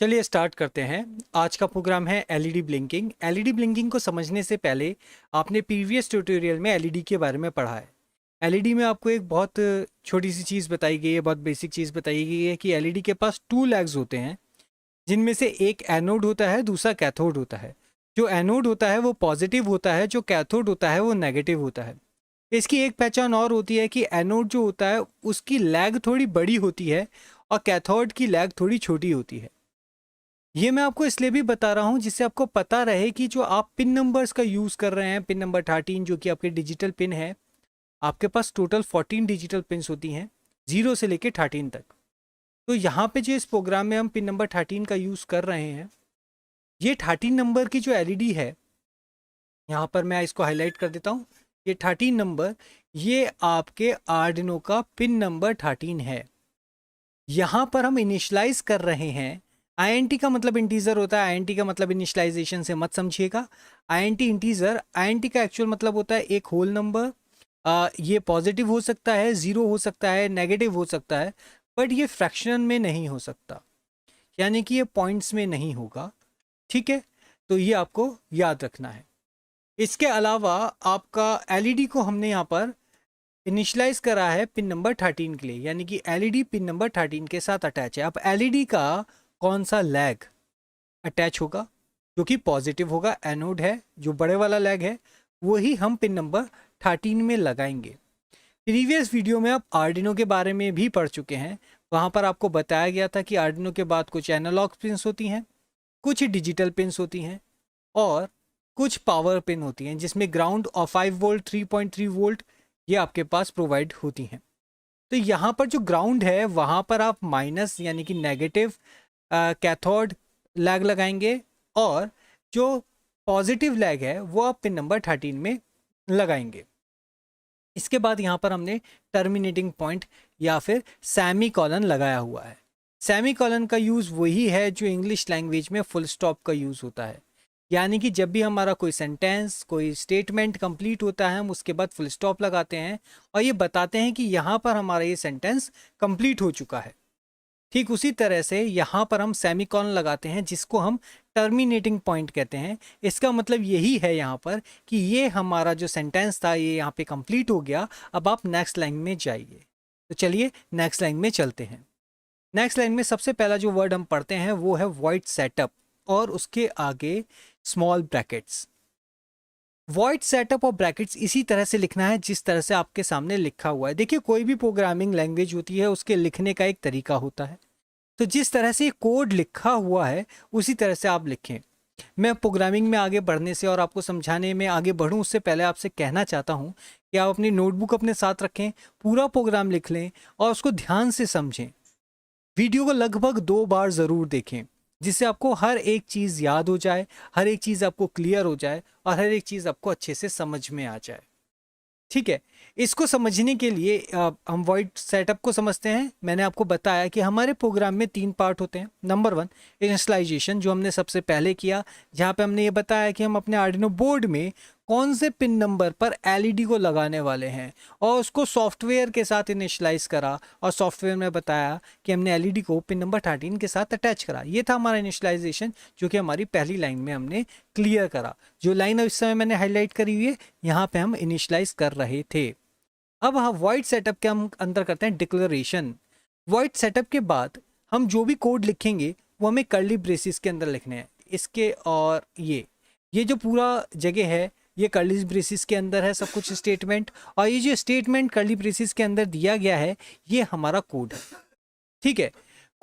चलिए स्टार्ट करते हैं। आज का प्रोग्राम है एलईडी ब्लिंकिंग। एलईडी ब्लिंकिंग को समझने से पहले आपने प्रीवियस ट्यूटोरियल में एलईडी के बारे में पढ़ा है। एलईडी में आपको एक बहुत छोटी सी चीज़ बताई गई है, बहुत बेसिक चीज़ बताई गई है कि एलईडी के पास टू लेग्स होते हैं, जिनमें से एक एनोड होता है, दूसरा कैथोड होता है। जो एनोड होता है वो पॉजिटिव होता है, जो कैथोड होता है वो नेगेटिव होता है। इसकी एक पहचान और होती है कि एनोड जो होता है उसकी लैग थोड़ी बड़ी होती है और कैथोड की लैग थोड़ी छोटी होती है। ये मैं आपको इसलिए भी बता रहा हूँ जिससे आपको पता रहे कि जो आप पिन नंबर्स का यूज़ कर रहे हैं, पिन नंबर 13 जो कि आपके डिजिटल पिन है, आपके पास टोटल 14 डिजिटल पिन्स होती हैं, 0 से लेके 13 तक। तो यहाँ पे जो इस प्रोग्राम में हम पिन नंबर 13 का यूज़ कर रहे हैं, ये 13 नंबर की जो एलईडी है, यहाँ पर मैं इसको हाईलाइट कर देता हूँ। ये 13 नंबर, ये आपके आर्डिनो का पिन नंबर 13 है। यहाँ पर हम इनिशलाइज कर रहे हैं। आईएनटी का मतलब इंटीजर होता है, आईएनटी का मतलब इनिशलाइजेशन से मत समझिएगा। आईएनटी इंटीजर, आईएनटी का एक्चुअल मतलब होता है एक होल नंबर। ये पॉजिटिव हो सकता है, ज़ीरो हो सकता है, नेगेटिव हो सकता है, बट ये फ्रैक्शन में नहीं हो सकता, यानी कि ये पॉइंट्स में नहीं होगा। ठीक है, तो ये आपको याद रखना है। इसके अलावा आपका एलईडी को हमने यहाँ पर इनिशलाइज करा है पिन नंबर 13 के लिए, यानी कि एलईडी पिन नंबर 13 के साथ अटैच है। अब एलईडी का कौन सा लैग अटैच होगा, जो कि पॉजिटिव होगा, एनोड है, जो बड़े वाला लैग है वही हम पिन नंबर 13 में लगाएंगे। प्रीवियस वीडियो में आप आर्डिनो के बारे में भी पढ़ चुके हैं। वहाँ पर आपको बताया गया था कि आर्डिनो के बाद कुछ एनालॉग पिन्स होती हैं, कुछ डिजिटल पिन्स होती हैं और कुछ पावर पिन होती हैं, जिसमें ग्राउंड और 5 वोल्ट, 3.3 वोल्ट ये आपके पास प्रोवाइड होती हैं। तो यहाँ पर जो ग्राउंड है वहाँ पर आप माइनस यानी कि नेगेटिव कैथोड लैग लगाएंगे और जो पॉजिटिव लैग है वो आप पिन नंबर 13 में लगाएंगे। इसके बाद यहाँ पर हमने टर्मिनेटिंग पॉइंट या फिर सेमी कॉलन लगाया हुआ है। सेमी कॉलन का यूज़ वही है जो इंग्लिश लैंग्वेज में फुल स्टॉप का यूज़ होता है, यानी कि जब भी हमारा कोई सेंटेंस, कोई स्टेटमेंट कंप्लीट होता है, हम उसके बाद फुल स्टॉप लगाते हैं और ये बताते हैं कि यहाँ पर हमारा ये सेंटेंस कंप्लीट हो चुका है। ठीक उसी तरह से यहाँ पर हम सेमीकोलन लगाते हैं, जिसको हम टर्मिनेटिंग पॉइंट कहते हैं। इसका मतलब यही है यहाँ पर कि ये हमारा जो सेंटेंस था ये यहाँ पे कंप्लीट हो गया, अब आप नेक्स्ट लाइन में जाइए। तो चलिए नेक्स्ट लाइन में चलते हैं। नेक्स्ट लाइन में सबसे पहला जो वर्ड हम पढ़ते हैं वो है वॉइड सेटअप और उसके आगे स्मॉल ब्रैकेट्स। वॉइड सेटअप और ब्रैकेट्स इसी तरह से लिखना है जिस तरह से आपके सामने लिखा हुआ है। देखिए, कोई भी प्रोग्रामिंग लैंग्वेज होती है उसके लिखने का एक तरीका होता है, तो जिस तरह से कोड लिखा हुआ है उसी तरह से आप लिखें। मैं प्रोग्रामिंग में आगे बढ़ने से और आपको समझाने में आगे बढ़ूं उससे पहले आपसे कहना चाहता हूं कि आप अपनी नोटबुक अपने साथ रखें, पूरा प्रोग्राम लिख लें और उसको ध्यान से समझें। वीडियो को लगभग 2 बार ज़रूर देखें, जिससे आपको हर एक चीज़ याद हो जाए, हर एक चीज़ आपको क्लियर हो जाए और हर एक चीज़ आपको अच्छे से समझ में आ जाए। ठीक है, इसको समझने के लिए हम वॉइड सेटअप को समझते हैं। मैंने आपको बताया कि हमारे प्रोग्राम में 3 पार्ट होते हैं। नंबर 1 इनिशियलाइजेशन, जो हमने सबसे पहले किया, जहाँ पे हमने ये बताया कि हम अपने आर्डिनो बोर्ड में कौन से पिन नंबर पर एलईडी को लगाने वाले हैं और उसको सॉफ्टवेयर के साथ इनिशियलाइज करा और सॉफ्टवेयर में बताया कि हमने एलईडी को पिन नंबर 13 के साथ अटैच करा। ये था हमारा इनिशियलाइजेशन, जो कि हमारी पहली लाइन में हमने क्लियर करा। जो लाइन इस समय मैंने हाईलाइट करी हुई है, यहाँ पे हम इनिशियलाइज कर रहे थे। अब हम वॉइड सेटअप के हम अंदर करते हैं डिक्लेरेशन। वॉइड सेटअप के बाद हम जो भी कोड लिखेंगे वो हमें कर्ली ब्रेसिस के अंदर लिखने हैं। इसके और ये जो पूरा जगह है ये कर्ली ब्रेसिस के अंदर है सब कुछ स्टेटमेंट, और ये जो स्टेटमेंट कर्ली ब्रेसिस के अंदर दिया गया है ये हमारा कोड है। ठीक है,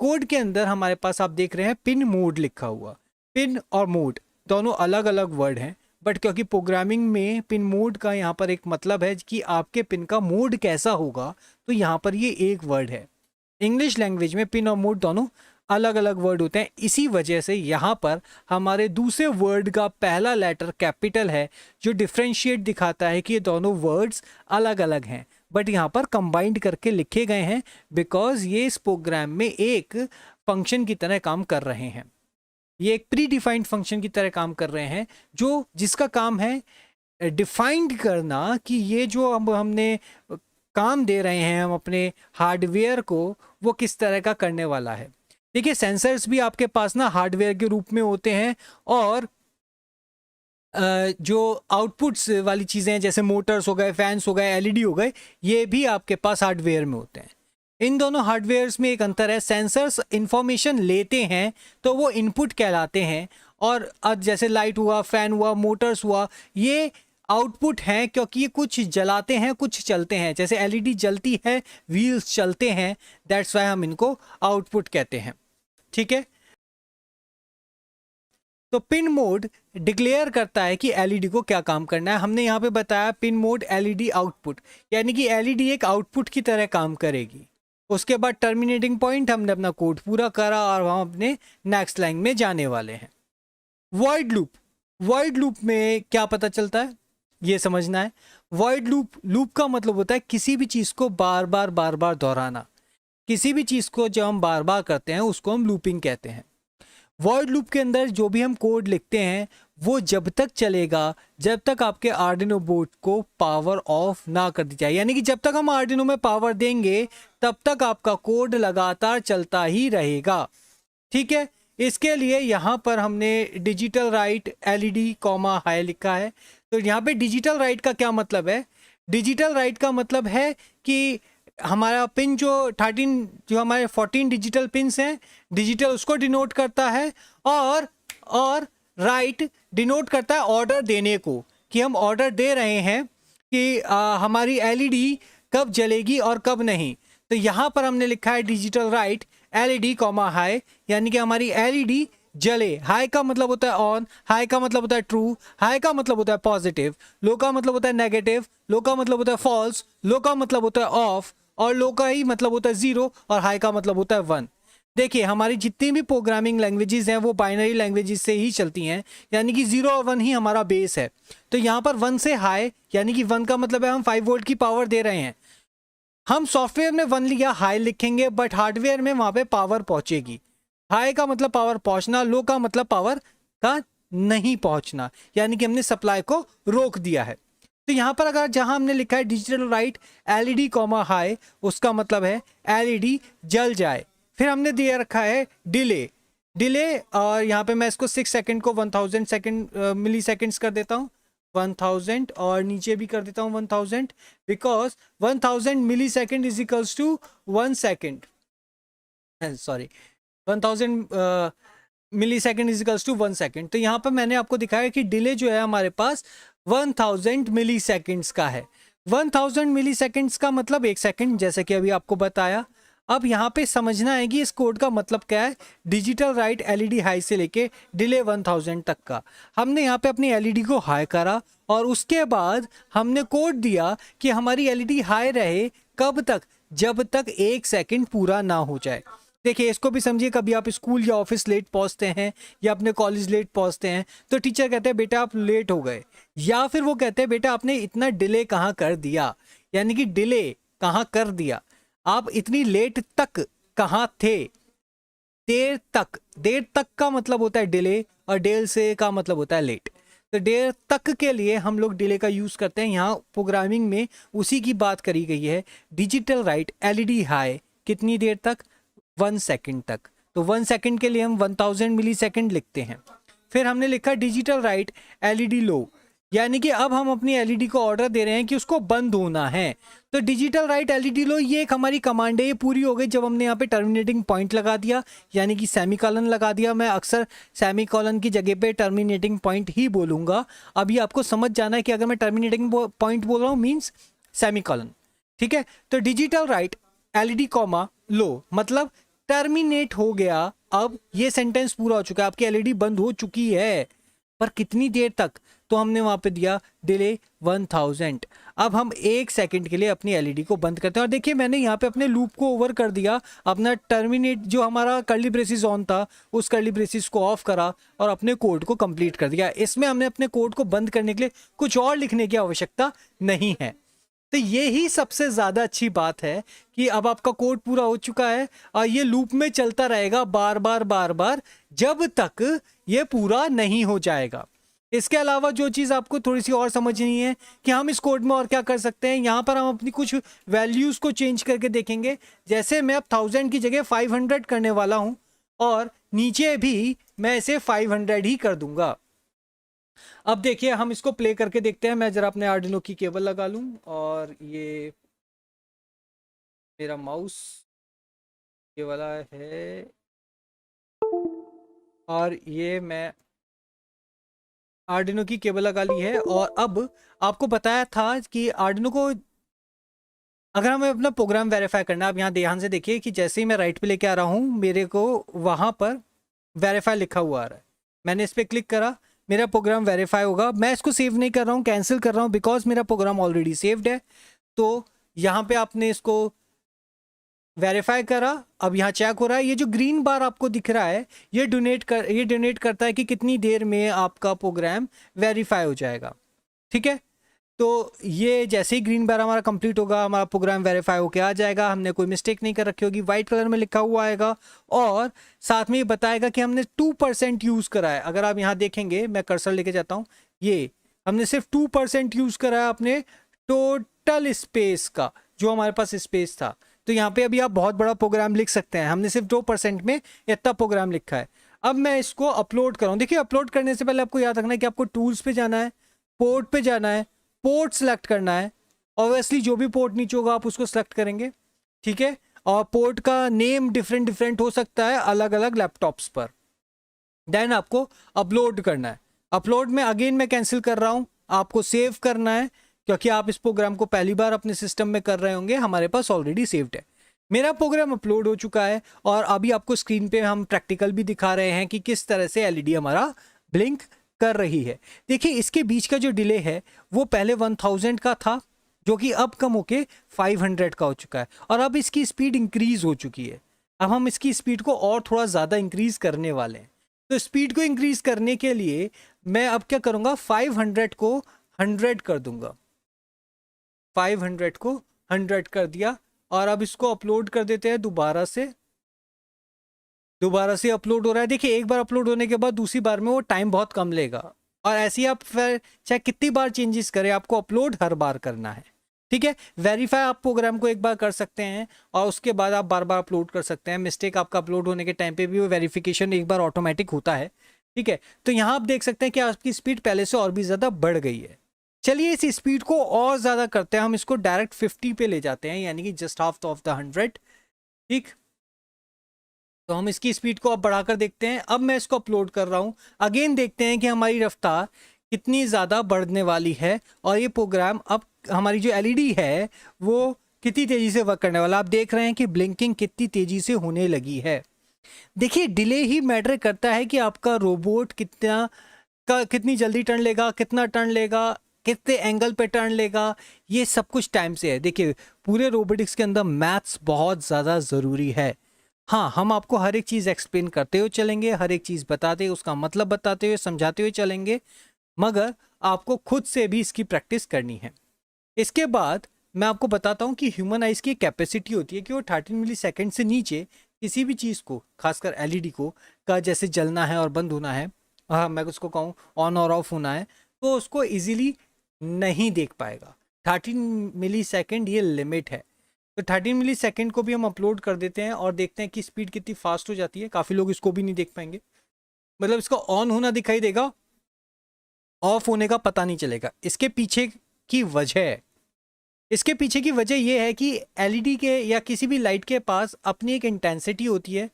कोड के अंदर हमारे पास आप देख रहे हैं पिन मोड लिखा हुआ। पिन और मोड दोनों अलग अलग वर्ड हैं, बट क्योंकि प्रोग्रामिंग में पिन मोड का यहाँ पर एक मतलब है कि आपके पिन का मोड कैसा होगा, तो यहाँ पर ये एक वर्ड है। इंग्लिश लैंग्वेज में पिन और मोड दोनों अलग अलग वर्ड होते हैं, इसी वजह से यहाँ पर हमारे दूसरे वर्ड का पहला लेटर कैपिटल है, जो डिफ्रेंशिएट दिखाता है कि ये दोनों वर्ड्स अलग अलग हैं, बट यहाँ पर कंबाइंड करके लिखे गए हैं बिकॉज ये इस प्रोग्राम में एक फंक्शन की तरह काम कर रहे हैं। ये एक प्री डिफाइंड फंक्शन की तरह काम कर रहे हैं, जो जिसका काम है डिफाइंड करना कि ये जो हमने काम दे रहे हैं हम अपने हार्डवेयर को, वो किस तरह का करने वाला है। देखिए सेंसर्स भी आपके पास ना हार्डवेयर के रूप में होते हैं, और जो आउटपुट्स वाली चीज़ें हैं जैसे मोटर्स हो गए, फैंस हो गए, एलईडी हो गए, ये भी आपके पास हार्डवेयर में होते हैं। इन दोनों हार्डवेयर्स में एक अंतर है, सेंसर्स इंफॉर्मेशन लेते हैं तो वो इनपुट कहलाते हैं, और जैसे लाइट हुआ, फैन हुआ, मोटर्स हुआ, ये आउटपुट हैं, क्योंकि ये कुछ जलाते हैं, कुछ चलते हैं। जैसे एलईडी जलती है, व्हील्स चलते हैं, दैट्स वाई हम इनको आउटपुट कहते हैं। ठीक है, तो पिन मोड डिक्लेयर करता है कि एलईडी को क्या काम करना है। हमने यहाँ पे बताया पिन मोड एलईडी आउटपुट, यानी कि एलईडी एक आउटपुट की तरह काम करेगी। उसके बाद टर्मिनेटिंग पॉइंट, हमने अपना कोड पूरा करा और हम अपने नेक्स्ट लाइन में जाने वाले हैं। वॉइड लूप, वॉइड लूप में क्या पता चलता है ये समझना है। वॉइड लूप का मतलब होता है किसी भी चीज़ को बार बार दोहराना। किसी भी चीज़ को जब हम बार बार करते हैं उसको हम लूपिंग कहते हैं। वॉइड लूप के अंदर जो भी हम कोड लिखते हैं वो जब तक चलेगा जब तक आपके आर्डिनो बोर्ड को पावर ऑफ ना कर दी जाए, यानी कि जब तक हम आर्डिनो में पावर देंगे तब तक आपका कोड लगातार चलता ही रहेगा। ठीक है, इसके लिए यहाँ पर हमने digital right LED comma high लिखा है। तो यहाँ पे डिजिटल राइट का क्या मतलब है? डिजिटल राइट का मतलब है कि हमारा पिन जो 13 जो हमारे 14 डिजिटल पिन्स हैं, डिजिटल उसको डिनोट करता है, और राइट डिनोट करता है ऑर्डर देने को, कि हम ऑर्डर दे रहे हैं कि हमारी एलईडी कब जलेगी और कब नहीं। तो यहाँ पर हमने लिखा है digital right LED comma high, यानी कि हमारी एलईडी जले। हाई का मतलब होता है ऑन, हाई का मतलब होता है ट्रू, हाई का मतलब होता है पॉजिटिव, लो का मतलब होता है नेगेटिव, लो का मतलब होता है फॉल्स, लो का मतलब होता है ऑफ, और लो का ही मतलब होता है जीरो, और हाई का मतलब होता है 1। देखिए हमारी जितनी भी प्रोग्रामिंग लैंग्वेजेस हैं वो बाइनरी लैंग्वेजेस से ही चलती हैं, यानी कि 0 और 1 ही हमारा बेस है। तो यहाँ पर 1 से हाई, यानी कि 1 का मतलब है हम 5 वोल्ट की पावर दे रहे हैं। हम सॉफ्टवेयर में 1 लिया हाई लिखेंगे, बट हार्डवेयर में वहाँ पे पावर पहुँचेगी। हाई का मतलब पावर पहुँचना, लो का मतलब पावर का नहीं पहुँचना, यानी कि हमने सप्लाई को रोक दिया है। तो यहाँ पर अगर जहाँ हमने लिखा है digital right LED comma high, उसका मतलब है एलईडी जल जाए। फिर हमने दिया रखा है डिले, और यहाँ पे मैं इसको 6 सेकंड को 1000 सेकंड मिली सेकेंड्स कर देता हूँ, 1000, और नीचे भी कर देता हूँ 1000, because 1000 millisecond is equals to 1 second, sorry 1000 millisecond is equals to 1 second. तो यहाँ पर मैंने आपको दिखाया कि डिले जो है हमारे पास 1000 मिली सेकेंड्स का है। 1000 मिली सेकेंड्स का मतलब 1 सेकेंड, जैसे कि अभी आपको बताया। अब यहाँ पे समझना है कि इस कोड का मतलब क्या है। डिजिटल राइट एलईडी हाई से लेके डिले 1000 तक का हमने यहाँ पे अपनी एलईडी को हाई करा, और उसके बाद हमने कोड दिया कि हमारी एलईडी हाई रहे कब तक, जब तक 1 सेकेंड पूरा ना हो जाए। देखिए इसको भी समझिए, कभी आप स्कूल या ऑफिस लेट पहुंचते हैं या अपने कॉलेज लेट पहुंचते हैं, तो टीचर कहते हैं बेटा आप लेट हो गए, या फिर वो कहते हैं बेटा आपने इतना डिले कहाँ कर दिया, यानी कि डिले कहाँ कर दिया, आप इतनी लेट तक कहाँ थे। देर तक का मतलब होता है डिले, और डेल से का मतलब होता है लेट। तो देर तक के लिए हम लोग डिले का यूज करते हैं। यहाँ प्रोग्रामिंग में उसी की बात करी गई है। डिजिटल राइट एलईडी हाई कितनी देर तक, 1 सेकेंड तक। तो 1 सेकेंड के लिए हम 1000 मिली सेकेंड लिखते हैं। फिर हमने लिखा डिजिटल राइट एलईडी लो, यानी कि अब हम अपनी एलईडी को ऑर्डर दे रहे हैं कि उसको बंद होना है। तो डिजिटल राइट एलईडी लो ये एक हमारी कमांड है, ये पूरी हो गई जब हमने यहाँ पे टर्मिनेटिंग पॉइंट लगा दिया, यानी कि सेमीकोलन लगा दिया। मैं अक्सर सेमीकोलन की जगह पे टर्मिनेटिंग पॉइंट ही बोलूँगा। अभी आपको समझ जाना है कि अगर मैं टर्मिनेटिंग पॉइंट बोल रहा हूँ मीन्स सेमीकोलन। ठीक है, तो डिजिटल राइट एलईडी कॉमा लो मतलब टर्मिनेट हो गया। अब ये सेंटेंस पूरा हो चुका है, आपकी एलईडी बंद हो चुकी है, पर कितनी देर तक, तो हमने वहां पे दिया डिले 1000। अब हम 1 सेकंड के लिए अपनी एलईडी को बंद करते हैं, और देखिए मैंने यहाँ पे अपने लूप को ओवर कर दिया, अपना टर्मिनेट जो हमारा कर्ली ब्रेसिस ऑन था उस कर्ली ब्रेसिस को ऑफ करा और अपने कोड को कंप्लीट कर दिया। इसमें हमने अपने कोड को बंद करने के लिए कुछ और लिखने की आवश्यकता नहीं है। तो ये ही सबसे ज़्यादा अच्छी बात है कि अब आपका कोड पूरा हो चुका है, और ये लूप में चलता रहेगा बार बार जब तक ये पूरा नहीं हो जाएगा। इसके अलावा जो चीज़ आपको थोड़ी सी और समझनी है कि हम इस कोड में और क्या कर सकते हैं, यहाँ पर हम अपनी कुछ वैल्यूज़ को चेंज करके देखेंगे। जैसे मैं अब 1000 की जगह 500 करने वाला हूँ, और नीचे भी मैं इसे 500 ही कर दूंगा। अब देखिए हम इसको प्ले करके देखते हैं। मैं जरा अपने आर्डिनो की केबल लगा लूं और ये मेरा माउस ये वाला है और ये मैं आर्डिनो की केबल लगा ली है। और अब आपको बताया था कि आर्डिनो को अगर हमें अपना प्रोग्राम वेरीफाई करना है, आप यहाँ ध्यान से देखिए कि जैसे ही मैं राइट पे लेके आ रहा हूँ मेरे को वहाँ पर वेरीफाई लिखा हुआ आ रहा है। मैंने इस पर क्लिक करा, मेरा प्रोग्राम वेरीफाई होगा। मैं इसको सेव नहीं कर रहा हूँ, कैंसिल कर रहा हूँ, बिकॉज मेरा प्रोग्राम ऑलरेडी सेव्ड है। तो यहाँ पे आपने इसको वेरीफाई करा, अब यहाँ चेक हो रहा है। ये जो ग्रीन बार आपको दिख रहा है ये डोनेट करता है कि कितनी देर में आपका प्रोग्राम वेरीफाई हो जाएगा। ठीक है, तो ये जैसे ही ग्रीन बार हमारा कंप्लीट होगा हमारा प्रोग्राम वेरीफाई होके आ जाएगा। हमने कोई मिस्टेक नहीं कर रखी होगी, वाइट कलर में लिखा हुआ आएगा और साथ में ये बताएगा कि हमने 2% यूज़ करा है। अगर आप यहाँ देखेंगे, मैं कर्सर लेके जाता हूँ, ये हमने सिर्फ 2% यूज़ करा है अपने टोटल स्पेस का, जो हमारे पास स्पेस था। तो यहाँ पे अभी आप बहुत बड़ा प्रोग्राम लिख सकते हैं, हमने सिर्फ 2% में इतना प्रोग्राम लिखा है। अब मैं इसको अपलोड करूँ। देखिए अपलोड करने से पहले आपको याद रखना है कि आपको टूल्स पे जाना है, पोर्ट पे जाना है, पोर्ट सेलेक्ट करना है। ऑब्वियसली जो भी पोर्ट नीचे होगा आप उसको सेलेक्ट करेंगे। ठीक है, और पोर्ट का नेम डिफरेंट हो सकता है अलग अलग लैपटॉप्स पर। देन आपको अपलोड करना है। अपलोड में अगेन मैं कैंसिल कर रहा हूं, आपको सेव करना है क्योंकि आप इस प्रोग्राम को पहली बार अपने सिस्टम में कर रहे होंगे, हमारे पास ऑलरेडी सेव्ड है। मेरा प्रोग्राम अपलोड हो चुका है और अभी आपको स्क्रीन पे हम प्रैक्टिकल भी दिखा रहे हैं कि किस तरह से एलईडी हमारा ब्लिंक कर रही है। देखिए इसके बीच का जो डिले है वो पहले 1000 का था, जो कि अब कम होके 500 का हो चुका है और अब इसकी स्पीड इंक्रीज हो चुकी है। अब हम इसकी स्पीड को और थोड़ा ज़्यादा इंक्रीज करने वाले हैं। तो स्पीड को इंक्रीज करने के लिए मैं अब क्या करूँगा, 500 को 100 कर दूंगा। 500 को 100 कर दिया और अब इसको अपलोड कर देते हैं दोबारा से अपलोड हो रहा है। देखिए एक बार अपलोड होने के बाद दूसरी बार में वो टाइम बहुत कम लेगा और ऐसे ही आप फिर चाहे कितनी बार चेंजेस करें आपको अपलोड हर बार करना है। ठीक है, वेरीफाई आप प्रोग्राम को एक बार कर सकते हैं और उसके बाद आप बार बार अपलोड कर सकते हैं। मिस्टेक आपका अपलोड होने के टाइम पे भी वो वेरिफिकेशन एक बार ऑटोमेटिक होता है। ठीक है, तो यहाँ आप देख सकते हैं कि आपकी स्पीड पहले से और भी ज़्यादा बढ़ गई है। चलिए इस स्पीड को और ज़्यादा करते हैं, हम इसको डायरेक्ट 50 पे ले जाते हैं, यानी कि जस्ट हाफ ऑफ द 100। ठीक, तो हम इसकी स्पीड को अब बढ़ाकर देखते हैं। अब मैं इसको अपलोड कर रहा हूँ, अगेन देखते हैं कि हमारी रफ्तार कितनी ज़्यादा बढ़ने वाली है और ये प्रोग्राम अब हमारी जो एलईडी है वो कितनी तेज़ी से वर्क करने वाला। आप देख रहे हैं कि ब्लिंकिंग कितनी तेज़ी से होने लगी है। देखिए डिले ही मैटर करता है कि आपका रोबोट कितनी जल्दी टर्न लेगा, कितना टर्न लेगा, कितने एंगल पे टर्न लेगा, ये सब कुछ टाइम से है। देखिए पूरे रोबोटिक्स के अंदर मैथ्स बहुत ज़्यादा ज़रूरी है। हाँ, हम आपको हर एक चीज़ एक्सप्लेन करते हुए चलेंगे, हर एक चीज़ बताते हुए उसका मतलब बताते हुए समझाते हुए चलेंगे, मगर आपको खुद से भी इसकी प्रैक्टिस करनी है। इसके बाद मैं आपको बताता हूँ कि ह्यूमन आइज़ की कैपेसिटी होती है कि वो 13 मिलीसेकंड से नीचे किसी भी चीज़ को, खासकर एलईडी को का जैसे जलना है और बंद होना है, हाँ मैं उसको कहूँ ऑन और ऑफ होना है, तो उसको इजीली नहीं देख पाएगा। 13 मिलीसेकंड ये लिमिट है। तो 13 मिलीसेकंड को भी हम अपलोड कर देते हैं और देखते हैं कि स्पीड कितनी फास्ट हो जाती है। काफ़ी लोग इसको भी नहीं देख पाएंगे, मतलब इसका ऑन होना दिखाई देगा, ऑफ होने का पता नहीं चलेगा। इसके पीछे की वजह यह है कि एलईडी के या किसी भी लाइट के पास अपनी एक इंटेंसिटी होती है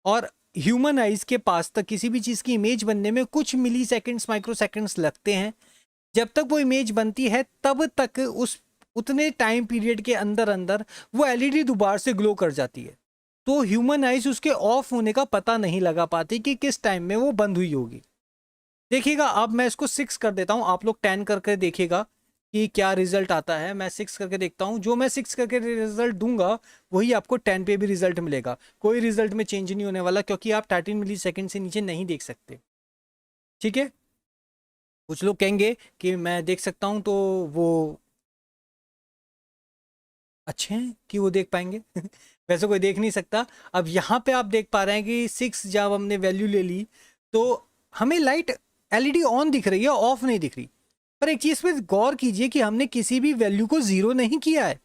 और ह्यूमन आइज के पास तक किसी भी चीज़ की इमेज बनने में कुछ मिली सेकेंड्स माइक्रो सेकेंड्स लगते हैं। जब तक वो इमेज बनती है तब तक उतने टाइम पीरियड के अंदर वो एलईडी दोबारा से ग्लो कर जाती है। तो ह्यूमन आइज उसके ऑफ होने का पता नहीं लगा पाती कि किस टाइम में वो बंद हुई होगी। देखिएगा अब मैं इसको 6 कर देता हूँ, आप लोग 10 करके देखिएगा कि क्या रिजल्ट आता है। मैं 6 करके देखता हूँ, जो मैं 6 करके रिजल्ट दूंगा वही आपको 10 पे भी रिजल्ट मिलेगा। कोई रिजल्ट में चेंज नहीं होने वाला क्योंकि आप 13 मिलीसेकंड से नीचे नहीं देख सकते। ठीक है, कुछ लोग कहेंगे कि मैं देख सकता हूँ, तो वो अच्छे हैं कि वो देख पाएंगे वैसे कोई देख नहीं सकता। अब यहाँ पे आप देख पा रहे हैं कि 6 जब हमने वैल्यू ले ली तो हमें लाइट एलईडी ऑन दिख रही है, ऑफ नहीं दिख रही। पर एक चीज़ पे गौर कीजिए कि हमने किसी भी वैल्यू को 0 नहीं किया है,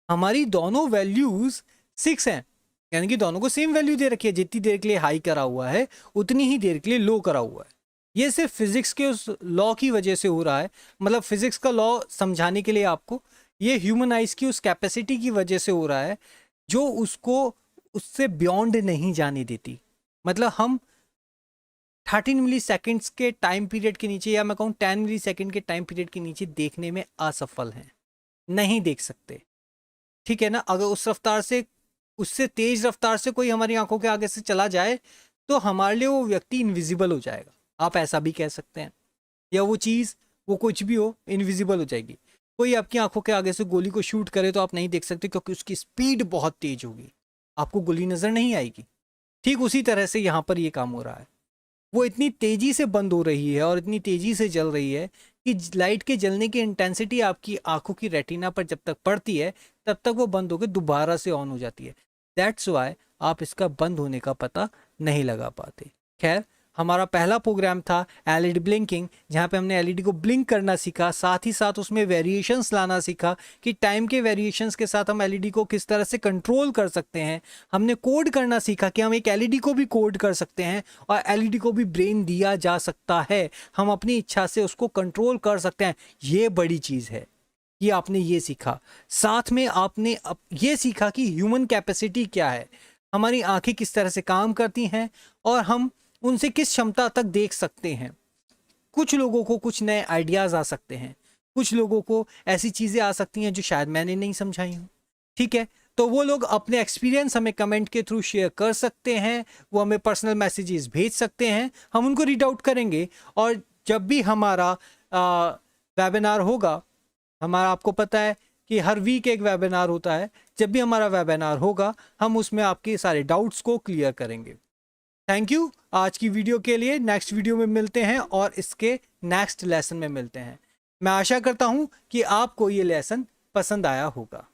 हमारी दोनों वैल्यूज 6 हैं। यानी कि दोनों को सेम वैल्यू दे रखी है, जितनी देर के लिए हाई करा हुआ है उतनी ही देर के लिए लो करा हुआ है। ये सिर्फ फिजिक्स के उस लॉ की वजह से हो रहा है, मतलब फिजिक्स का लॉ समझाने के लिए आपको, ये ह्यूमन आइज की उस कैपेसिटी की वजह से हो रहा है जो उसको उससे बियॉन्ड नहीं जाने देती। मतलब हम 13 मिली सेकेंड्स के टाइम पीरियड के नीचे, या मैं कहूँ 10 मिली सेकेंड के टाइम पीरियड के नीचे देखने में असफल हैं, नहीं देख सकते। ठीक है ना, अगर उस रफ्तार से, उससे तेज रफ्तार से कोई हमारी आंखों के आगे से चला जाए तो हमारे लिए वो व्यक्ति इनविजिबल हो जाएगा, आप ऐसा भी कह सकते हैं। या वो चीज़, वो कुछ भी हो, इनविजिबल हो जाएगी। कोई आपकी आंखों के आगे से गोली को शूट करे तो आप नहीं देख सकते क्योंकि उसकी स्पीड बहुत तेज होगी, आपको गोली नजर नहीं आएगी। ठीक उसी तरह से यहाँ पर ये काम हो रहा है, वो इतनी तेजी से बंद हो रही है और इतनी तेजी से जल रही है कि लाइट के जलने की इंटेंसिटी आपकी आंखों की रेटिना पर जब तक पड़ती है तब तक वो बंद होकर दोबारा से ऑन हो जाती है। दैट्स वाई आप इसका बंद होने का पता नहीं लगा पाते। खैर, हमारा पहला प्रोग्राम था एलईडी ब्लिंकिंग, जहाँ पे हमने एलईडी को ब्लिंक करना सीखा, साथ ही साथ उसमें वेरिएशंस लाना सीखा कि टाइम के वेरिएशंस के साथ हम एलईडी को किस तरह से कंट्रोल कर सकते हैं। हमने कोड करना सीखा कि हम एक एलईडी को भी कोड कर सकते हैं और एलईडी को भी ब्रेन दिया जा सकता है, हम अपनी इच्छा से उसको कंट्रोल कर सकते हैं। ये बड़ी चीज़ है, ये आपने ये सीखा। साथ में आपने ये सीखा कि ह्यूमन कैपेसिटी क्या है, हमारी आंखें किस तरह से काम करती हैं और हम उनसे किस क्षमता तक देख सकते हैं। कुछ लोगों को कुछ नए आइडियाज आ सकते हैं, कुछ लोगों को ऐसी चीज़ें आ सकती हैं जो शायद मैंने नहीं समझाई हूँ। ठीक है, तो वो लोग अपने एक्सपीरियंस हमें कमेंट के थ्रू शेयर कर सकते हैं, वो हमें पर्सनल मैसेजेस भेज सकते हैं, हम उनको रीड आउट करेंगे। और जब भी हमारा वेबिनार होगा, हमारा आपको पता है कि हर वीक एक वेबिनार होता है, जब भी हमारा वेबिनार होगा हम उसमें आपके सारे डाउट्स को क्लियर करेंगे। थैंक यू आज की वीडियो के लिए। नेक्स्ट वीडियो में मिलते हैं और इसके नेक्स्ट लेसन में मिलते हैं। मैं आशा करता हूं कि आपको ये लेसन पसंद आया होगा।